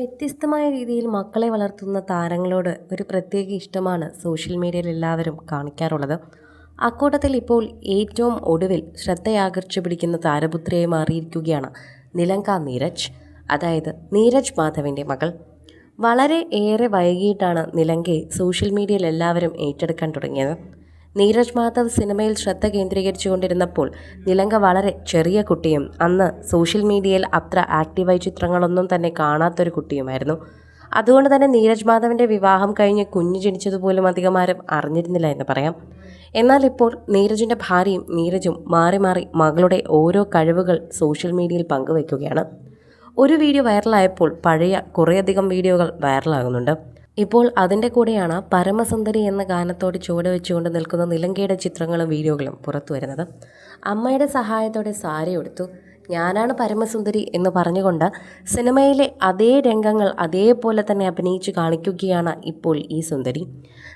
വ്യത്യസ്തമായ രീതിയിൽ മക്കളെ വളർത്തുന്ന താരങ്ങളോട് ഒരു പ്രത്യേക ഇഷ്ടമാണ് സോഷ്യൽ മീഡിയയിൽ എല്ലാവരും കാണിക്കാറുള്ളത്. അക്കൂട്ടത്തിൽ ഇപ്പോൾ ഏറ്റവും ഒടുവിൽ ശ്രദ്ധയാകർഷിച്ചു പിടിക്കുന്ന താരപുത്രിയായി മാറിയിരിക്കുകയാണ് നിലങ്ക നീരജ്, അതായത് നീരജ് മാധവിൻ്റെ മകൾ. വളരെ ഏറെ വൈകിട്ടാണ് നിലങ്കയെ സോഷ്യൽ മീഡിയയിൽ എല്ലാവരും ഏറ്റെടുക്കാൻ തുടങ്ങിയത്. നീരജ് മാധവ് സിനിമയിൽ ശ്രദ്ധ കേന്ദ്രീകരിച്ചുകൊണ്ടിരുന്നപ്പോൾ നിലങ്ക വളരെ ചെറിയ കുട്ടിയും അന്ന് സോഷ്യൽ മീഡിയയിൽ അത്ര ആക്റ്റീവായി ചിത്രങ്ങളൊന്നും തന്നെ കാണാത്തൊരു കുട്ടിയുമായിരുന്നു. അതുകൊണ്ട് തന്നെ നീരജ് മാധവിൻ്റെ വിവാഹം കഴിഞ്ഞ് കുഞ്ഞ് ജനിച്ചതുപോലും അധികമാരും അറിഞ്ഞിരുന്നില്ല എന്ന് പറയാം. എന്നാൽ ഇപ്പോൾ നീരജിൻ്റെ ഭാര്യയും നീരജും മാറി മാറി മകളുടെ ഓരോ കഴിവുകൾ സോഷ്യൽ മീഡിയയിൽ പങ്കുവയ്ക്കുകയാണ്. ഒരു വീഡിയോ വൈറലായപ്പോൾ പഴയ കുറേയധികം വീഡിയോകൾ വൈറലാകുന്നുണ്ട്. ഇപ്പോൾ അതിൻ്റെ കൂടെയാണ് പരമസുന്ദരി എന്ന ഗാനത്തോട് ചുവട് വെച്ചുകൊണ്ട് നിൽക്കുന്ന നിലങ്കയുടെ ചിത്രങ്ങളും വീഡിയോകളും പുറത്തു വരുന്നത്. അമ്മയുടെ സഹായത്തോടെ സാരി ഉടുത്തു, ഞാനാണ് പരമസുന്ദരി എന്ന് പറഞ്ഞുകൊണ്ട് സിനിമയിലെ അതേ രംഗങ്ങൾ അതേപോലെ തന്നെ അഭിനയിച്ച് കാണിക്കുകയാണ് ഇപ്പോൾ ഈ സുന്ദരി.